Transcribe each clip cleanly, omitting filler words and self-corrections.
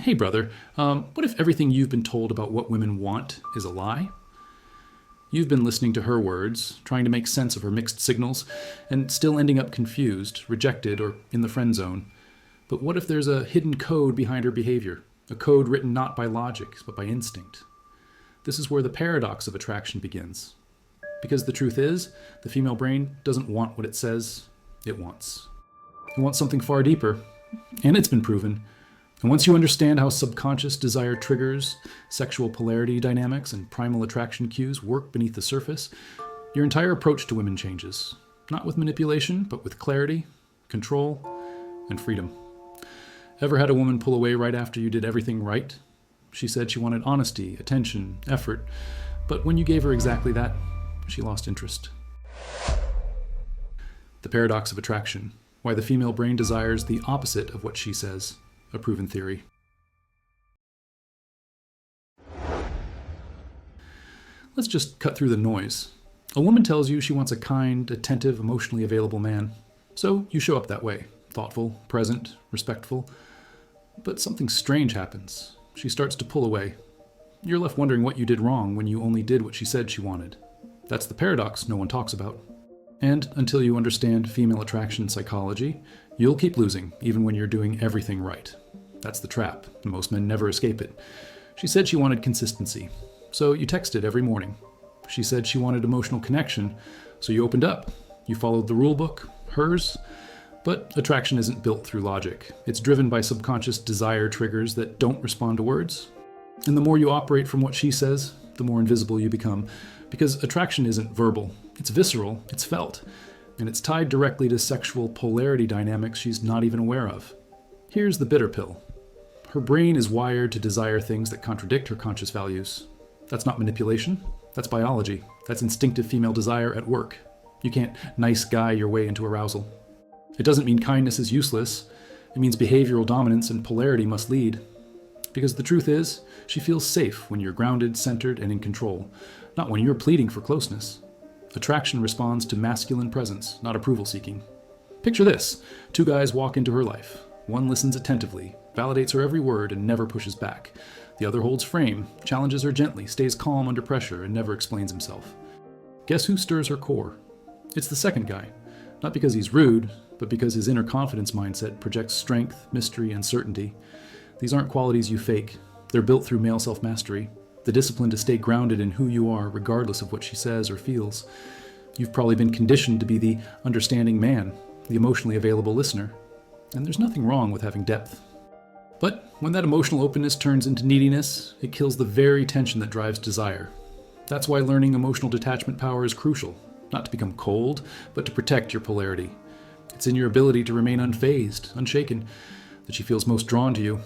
Hey brother, what if everything you've been told about what women want is a lie? You've been listening to her words, trying to make sense of her mixed signals, and still ending up confused, rejected, or in the friend zone. But what if there's a hidden code behind her behavior? A code written not by logic, but by instinct. This is where the paradox of attraction begins. Because the truth is, the female brain doesn't want what it says it wants. It wants something far deeper, and it's been proven. And once you understand how subconscious desire triggers, sexual polarity dynamics, and primal attraction cues work beneath the surface, your entire approach to women changes. Not with manipulation, but with clarity, control, and freedom. Ever had a woman pull away right after you did everything right? She said she wanted honesty, attention, effort, but when you gave her exactly that, she lost interest. The paradox of attraction. Why the female brain desires the opposite of what she says. A proven theory. Let's just cut through the noise. A woman tells you she wants a kind, attentive, emotionally available man. So you show up that way, thoughtful, present, respectful. But something strange happens. She starts to pull away. You're left wondering what you did wrong when you only did what she said she wanted. That's the paradox no one talks about. And until you understand female attraction psychology, you'll keep losing, even when you're doing everything right. That's the trap, and most men never escape it. She said she wanted consistency, so you texted every morning. She said she wanted emotional connection, so you opened up. You followed the rule book, hers. But attraction isn't built through logic. It's driven by subconscious desire triggers that don't respond to words. And the more you operate from what she says, the more invisible you become. Because attraction isn't verbal. It's visceral, it's felt, and it's tied directly to sexual polarity dynamics she's not even aware of. Here's the bitter pill. Her brain is wired to desire things that contradict her conscious values. That's not manipulation, that's biology. That's instinctive female desire at work. You can't nice guy your way into arousal. It doesn't mean kindness is useless. It means behavioral dominance and polarity must lead. Because the truth is, she feels safe when you're grounded, centered, and in control, not when you're pleading for closeness. Attraction responds to masculine presence, not approval seeking. Picture this. Two guys walk into her life. One listens attentively, validates her every word, and never pushes back. The other holds frame, challenges her gently, stays calm under pressure, and never explains himself. Guess who stirs her core? It's the second guy. Not because he's rude, but because his inner confidence mindset projects strength, mystery, and certainty. These aren't qualities you fake. They're built through male self-mastery. The discipline to stay grounded in who you are, regardless of what she says or feels. You've probably been conditioned to be the understanding man, the emotionally available listener. And there's nothing wrong with having depth. But when that emotional openness turns into neediness, it kills the very tension that drives desire. That's why learning emotional detachment power is crucial. Not to become cold, but to protect your polarity. It's in your ability to remain unfazed, unshaken, that she feels most drawn to you.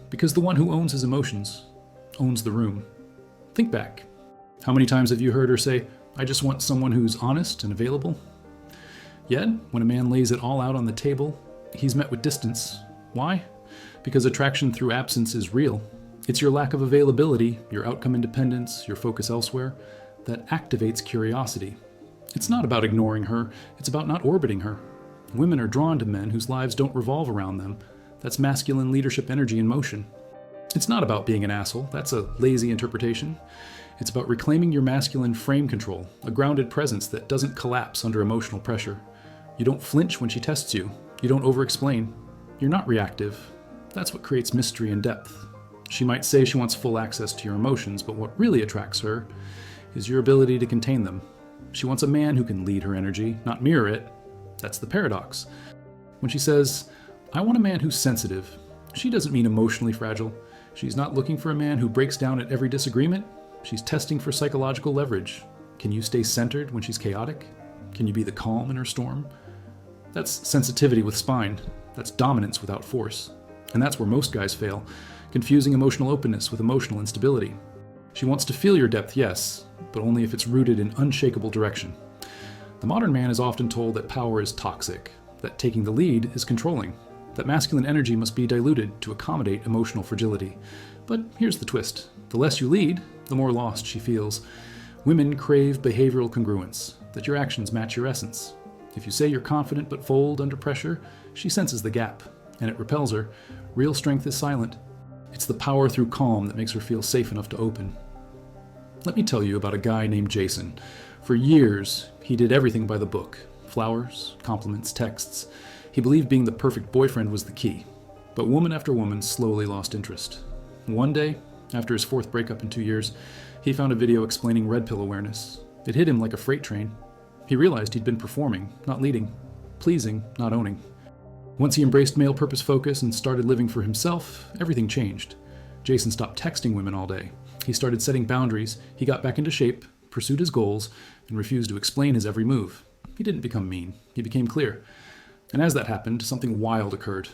Because the one who owns his emotions owns the room. Think back. How many times have you heard her say, "I just want someone who's honest and available"? Yet, when a man lays it all out on the table, he's met with distance. Why? Because attraction through absence is real. It's your lack of availability, your outcome independence, your focus elsewhere, that activates curiosity. It's not about ignoring her, it's about not orbiting her. Women are drawn to men whose lives don't revolve around them. That's masculine leadership energy in motion. It's not about being an asshole, that's a lazy interpretation. It's about reclaiming your masculine frame control, a grounded presence that doesn't collapse under emotional pressure. You don't flinch when she tests you. You don't over-explain. You're not reactive. That's what creates mystery and depth. She might say she wants full access to your emotions, but what really attracts her is your ability to contain them. She wants a man who can lead her energy, not mirror it. That's the paradox. When she says, "I want a man who's sensitive," she doesn't mean emotionally fragile. She's not looking for a man who breaks down at every disagreement. She's testing for psychological leverage. Can you stay centered when she's chaotic? Can you be the calm in her storm? That's sensitivity with spine. That's dominance without force. And that's where most guys fail, confusing emotional openness with emotional instability. She wants to feel your depth, yes, but only if it's rooted in unshakable direction. The modern man is often told that power is toxic, that taking the lead is controlling, that masculine energy must be diluted to accommodate emotional fragility. But here's the twist. The less you lead, the more lost she feels. Women crave behavioral congruence, that your actions match your essence. If you say you're confident but fold under pressure, she senses the gap, and it repels her. Real strength is silent. It's the power through calm that makes her feel safe enough to open. Let me tell you about a guy named Jason. For years, he did everything by the book. Flowers, compliments, texts. He believed being the perfect boyfriend was the key. But woman after woman slowly lost interest. One day, after his 4th breakup in 2 years, he found a video explaining red pill awareness. It hit him like a freight train. He realized he'd been performing, not leading. Pleasing, not owning. Once he embraced male purpose focus and started living for himself, everything changed. Jason stopped texting women all day. He started setting boundaries, he got back into shape, pursued his goals, and refused to explain his every move. He didn't become mean, he became clear. And as that happened, something wild occurred.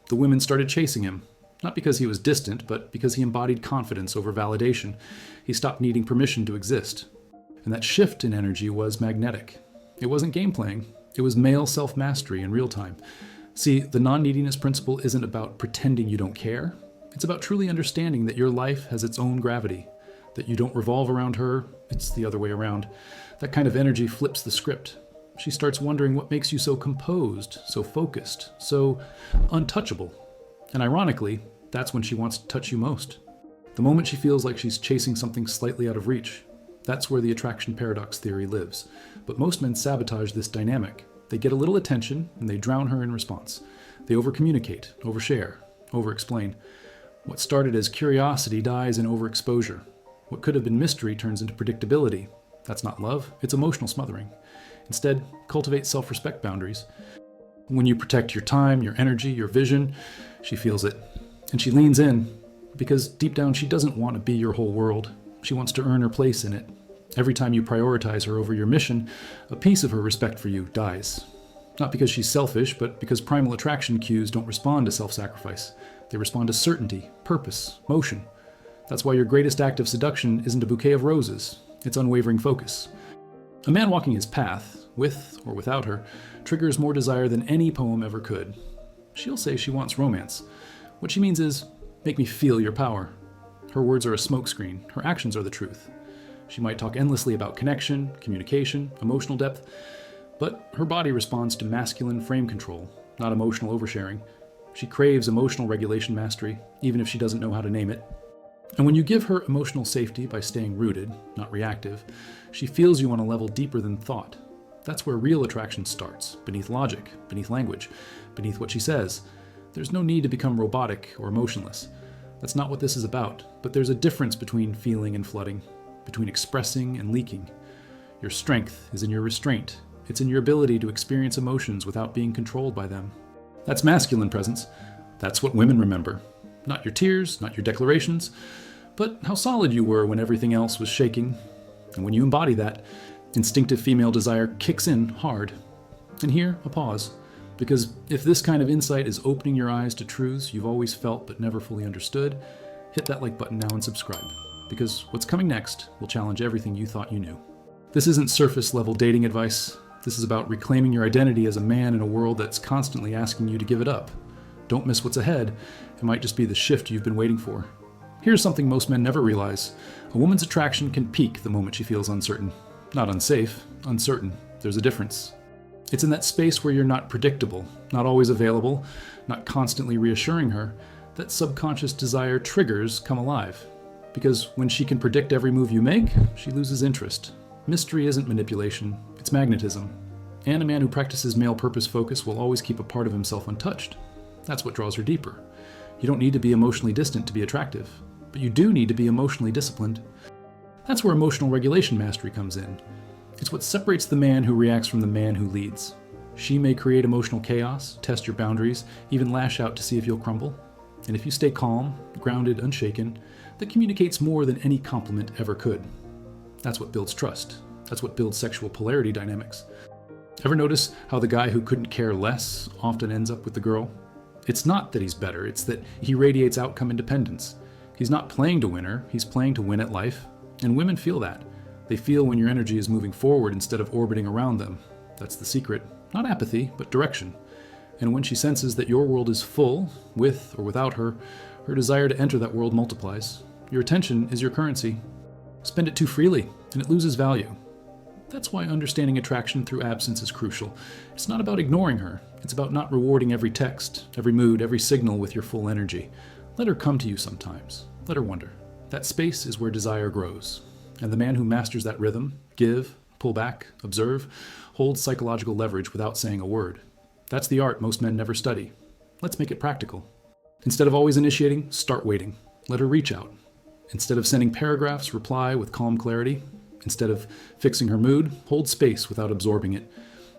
The women started chasing him, not because he was distant, but because he embodied confidence over validation. He stopped needing permission to exist. And that shift in energy was magnetic. It wasn't game playing, it was male self-mastery in real time. See, the non-neediness principle isn't about pretending you don't care. It's about truly understanding that your life has its own gravity, that you don't revolve around her, it's the other way around. That kind of energy flips the script. She starts wondering what makes you so composed, so focused, so untouchable. And ironically, that's when she wants to touch you most. The moment she feels like she's chasing something slightly out of reach, that's where the attraction paradox theory lives. But most men sabotage this dynamic. They get a little attention, and they drown her in response. They overcommunicate, overshare, overexplain. What started as curiosity dies in overexposure. What could have been mystery turns into predictability. That's not love, it's emotional smothering. Instead, cultivate self-respect boundaries. When you protect your time, your energy, your vision, she feels it. And she leans in, because deep down she doesn't want to be your whole world. She wants to earn her place in it. Every time you prioritize her over your mission, a piece of her respect for you dies. Not because she's selfish, but because primal attraction cues don't respond to self-sacrifice. They respond to certainty, purpose, motion. That's why your greatest act of seduction isn't a bouquet of roses. It's unwavering focus. A man walking his path, with or without her, triggers more desire than any poem ever could. She'll say she wants romance. What she means is, make me feel your power. Her words are a smokescreen. Her actions are the truth. She might talk endlessly about connection, communication, emotional depth, but her body responds to masculine frame control, not emotional oversharing. She craves emotional regulation mastery, even if she doesn't know how to name it. And when you give her emotional safety by staying rooted, not reactive, she feels you on a level deeper than thought. That's where real attraction starts, beneath logic, beneath language, beneath what she says. There's no need to become robotic or emotionless. That's not what this is about, but there's a difference between feeling and flooding, between expressing and leaking. Your strength is in your restraint. It's in your ability to experience emotions without being controlled by them. That's masculine presence. That's what women remember. Not your tears, not your declarations, but how solid you were when everything else was shaking. And when you embody that, instinctive female desire kicks in hard. And here, a pause. Because if this kind of insight is opening your eyes to truths you've always felt but never fully understood, hit that like button now and subscribe. Because what's coming next will challenge everything you thought you knew. This isn't surface level dating advice. This is about reclaiming your identity as a man in a world that's constantly asking you to give it up. Don't miss what's ahead. It might just be the shift you've been waiting for. Here's something most men never realize. A woman's attraction can peak the moment she feels uncertain. Not unsafe, uncertain. There's a difference. It's in that space where you're not predictable, not always available, not constantly reassuring her, that subconscious desire triggers come alive. Because when she can predict every move you make, she loses interest. Mystery isn't manipulation, it's magnetism. And a man who practices male purpose focus will always keep a part of himself untouched. That's what draws her deeper. You don't need to be emotionally distant to be attractive, but you do need to be emotionally disciplined. That's where emotional regulation mastery comes in. It's what separates the man who reacts from the man who leads. She may create emotional chaos, test your boundaries, even lash out to see if you'll crumble. And if you stay calm, grounded, unshaken, that communicates more than any compliment ever could. That's what builds trust. That's what builds sexual polarity dynamics. Ever notice how the guy who couldn't care less often ends up with the girl? It's not that he's better, it's that he radiates outcome independence. He's not playing to win her, he's playing to win at life. And women feel that. They feel when your energy is moving forward instead of orbiting around them. That's the secret. Not apathy, but direction. And when she senses that your world is full, with or without her, her desire to enter that world multiplies. Your attention is your currency. Spend it too freely, and it loses value. That's why understanding attraction through absence is crucial. It's not about ignoring her. It's about not rewarding every text, every mood, every signal with your full energy. Let her come to you sometimes. Let her wonder. That space is where desire grows. And the man who masters that rhythm, give, pull back, observe, holds psychological leverage without saying a word. That's the art most men never study. Let's make it practical. Instead of always initiating, start waiting. Let her reach out. Instead of sending paragraphs, reply with calm clarity. Instead of fixing her mood, hold space without absorbing it.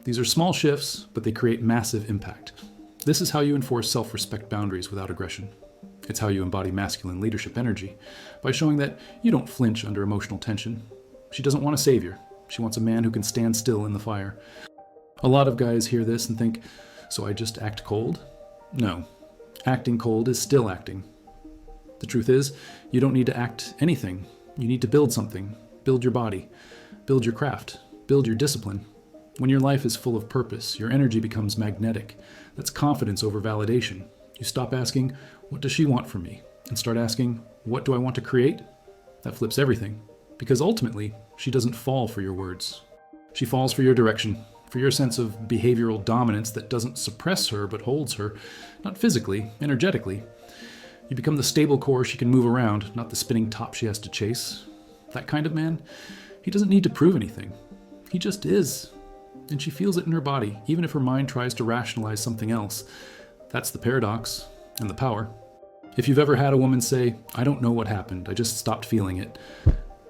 These are small shifts, but they create massive impact. This is how you enforce self-respect boundaries without aggression. It's how you embody masculine leadership energy, by showing that you don't flinch under emotional tension. She doesn't want a savior. She wants a man who can stand still in the fire. A lot of guys hear this and think, so I just act cold? No. Acting cold is still acting. The truth is, you don't need to act anything. You need to build something. Build your body. Build your craft. Build your discipline. When your life is full of purpose, your energy becomes magnetic. That's confidence over validation. You stop asking, what does she want from me? And start asking, what do I want to create? That flips everything. Because ultimately, she doesn't fall for your words. She falls for your direction, for your sense of behavioral dominance that doesn't suppress her but holds her, not physically, energetically. You become the stable core she can move around, not the spinning top she has to chase. That kind of man, he doesn't need to prove anything. He just is. And she feels it in her body, even if her mind tries to rationalize something else. That's the paradox and the power. If you've ever had a woman say, I don't know what happened, I just stopped feeling it,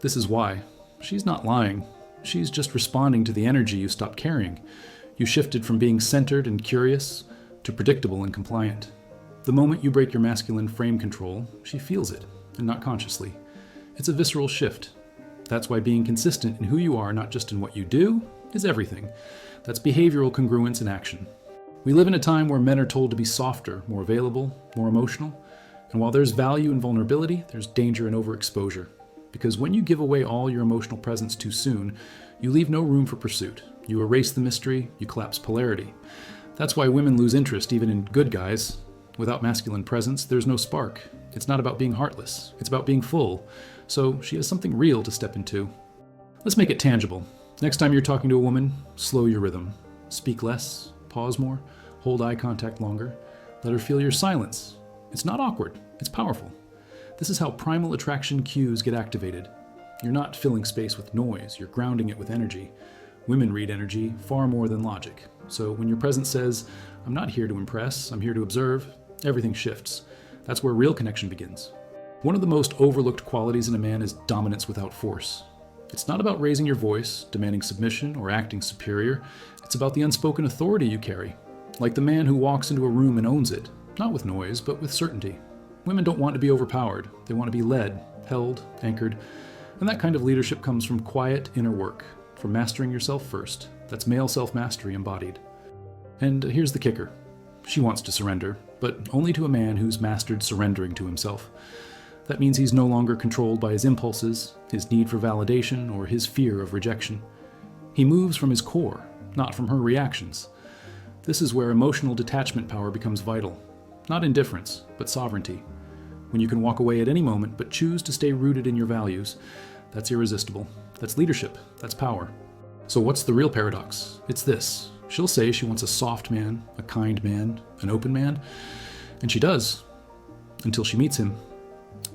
this is why. She's not lying. She's just responding to the energy you stopped carrying. You shifted from being centered and curious to predictable and compliant. The moment you break your masculine frame control, she feels it, and not consciously. It's a visceral shift. That's why being consistent in who you are, not just in what you do, is everything. That's behavioral congruence in action. We live in a time where men are told to be softer, more available, more emotional. And while there's value in vulnerability, there's danger in overexposure. Because when you give away all your emotional presence too soon, you leave no room for pursuit. You erase the mystery, you collapse polarity. That's why women lose interest even in good guys. Without masculine presence, there's no spark. It's not about being heartless. It's about being full. So she has something real to step into. Let's make it tangible. Next time you're talking to a woman, slow your rhythm. Speak less, pause more, hold eye contact longer. Let her feel your silence. It's not awkward, it's powerful. This is how primal attraction cues get activated. You're not filling space with noise, you're grounding it with energy. Women read energy far more than logic. So when your presence says, I'm not here to impress, I'm here to observe, everything shifts. That's where real connection begins. One of the most overlooked qualities in a man is dominance without force. It's not about raising your voice, demanding submission, or acting superior. It's about the unspoken authority you carry. Like the man who walks into a room and owns it, not with noise, but with certainty. Women don't want to be overpowered. They want to be led, held, anchored. And that kind of leadership comes from quiet inner work, from mastering yourself first. That's male self-mastery embodied. And here's the kicker. She wants to surrender, but only to a man who's mastered surrendering to himself. That means he's no longer controlled by his impulses, his need for validation, or his fear of rejection. He moves from his core, not from her reactions. This is where emotional detachment power becomes vital. Not indifference, but sovereignty. When you can walk away at any moment, but choose to stay rooted in your values, that's irresistible. That's leadership. That's power. So what's the real paradox? It's this. She'll say she wants a soft man, a kind man, an open man, and she does, until she meets him.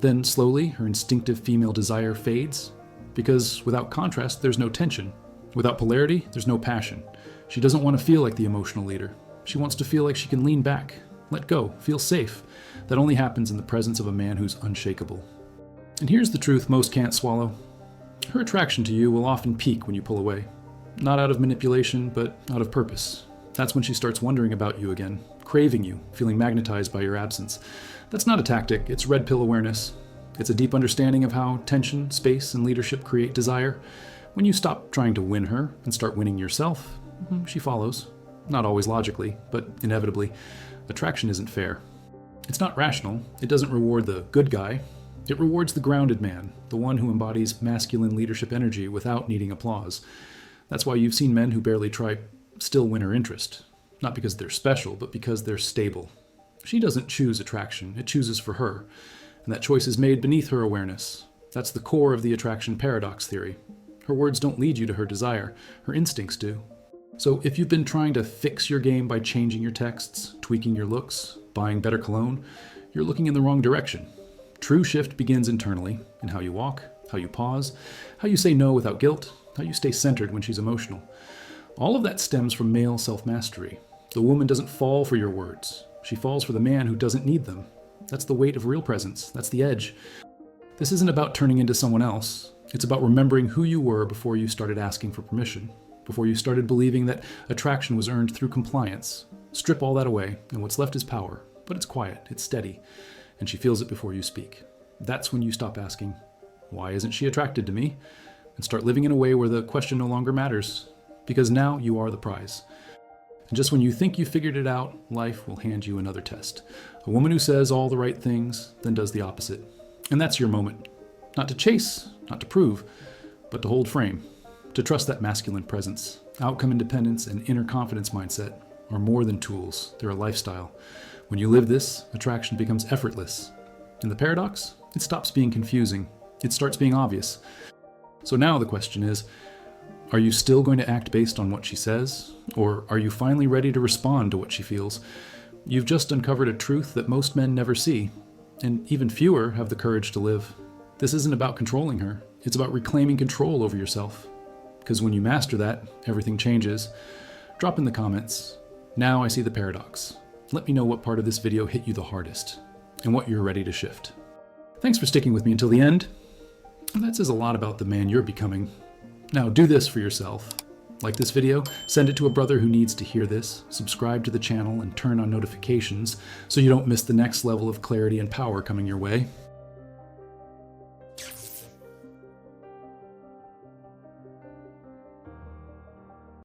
Then slowly, her instinctive female desire fades, because without contrast, there's no tension. Without polarity, there's no passion. She doesn't want to feel like the emotional leader. She wants to feel like she can lean back, let go, feel safe. That only happens in the presence of a man who's unshakable. And here's the truth most can't swallow. Her attraction to you will often peak when you pull away. Not out of manipulation, but out of purpose. That's when she starts wondering about you again, craving you, feeling magnetized by your absence. That's not a tactic, it's red pill awareness. It's a deep understanding of how tension, space, and leadership create desire. When you stop trying to win her and start winning yourself, she follows. Not always logically, but inevitably. Attraction isn't fair. It's not rational. It doesn't reward the good guy. It rewards the grounded man, the one who embodies masculine leadership energy without needing applause. That's why you've seen men who barely try still win her interest. Not because they're special, but because they're stable. She doesn't choose attraction, it chooses for her. And that choice is made beneath her awareness. That's the core of the attraction paradox theory. Her words don't lead you to her desire, her instincts do. So if you've been trying to fix your game by changing your texts, tweaking your looks, buying better cologne, you're looking in the wrong direction. True shift begins internally, in how you walk, how you pause, how you say no without guilt, how you stay centered when she's emotional. All of that stems from male self-mastery. The woman doesn't fall for your words. She falls for the man who doesn't need them. That's the weight of real presence. That's the edge. This isn't about turning into someone else. It's about remembering who you were before you started asking for permission, before you started believing that attraction was earned through compliance. Strip all that away, and what's left is power. But it's quiet, it's steady, and she feels it before you speak. That's when you stop asking, why isn't she attracted to me? And start living in a way where the question no longer matters, because now you are the prize. And just when you think you figured it out, life will hand you another test. A woman who says all the right things, then does the opposite. And that's your moment. Not to chase, not to prove, but to hold frame. To trust that masculine presence. Outcome independence and inner confidence mindset are more than tools. They're a lifestyle. When you live this, attraction becomes effortless. And the paradox? It stops being confusing. It starts being obvious. So now the question is, are you still going to act based on what she says? Or are you finally ready to respond to what she feels? You've just uncovered a truth that most men never see, and even fewer have the courage to live. This isn't about controlling her. It's about reclaiming control over yourself. Because when you master that, everything changes. Drop in the comments, now I see the paradox. Let me know what part of this video hit you the hardest, and what you're ready to shift. Thanks for sticking with me until the end. That says a lot about the man you're becoming. Now do this for yourself. Like this video, send it to a brother who needs to hear this, subscribe to the channel, and turn on notifications so you don't miss the next level of clarity and power coming your way.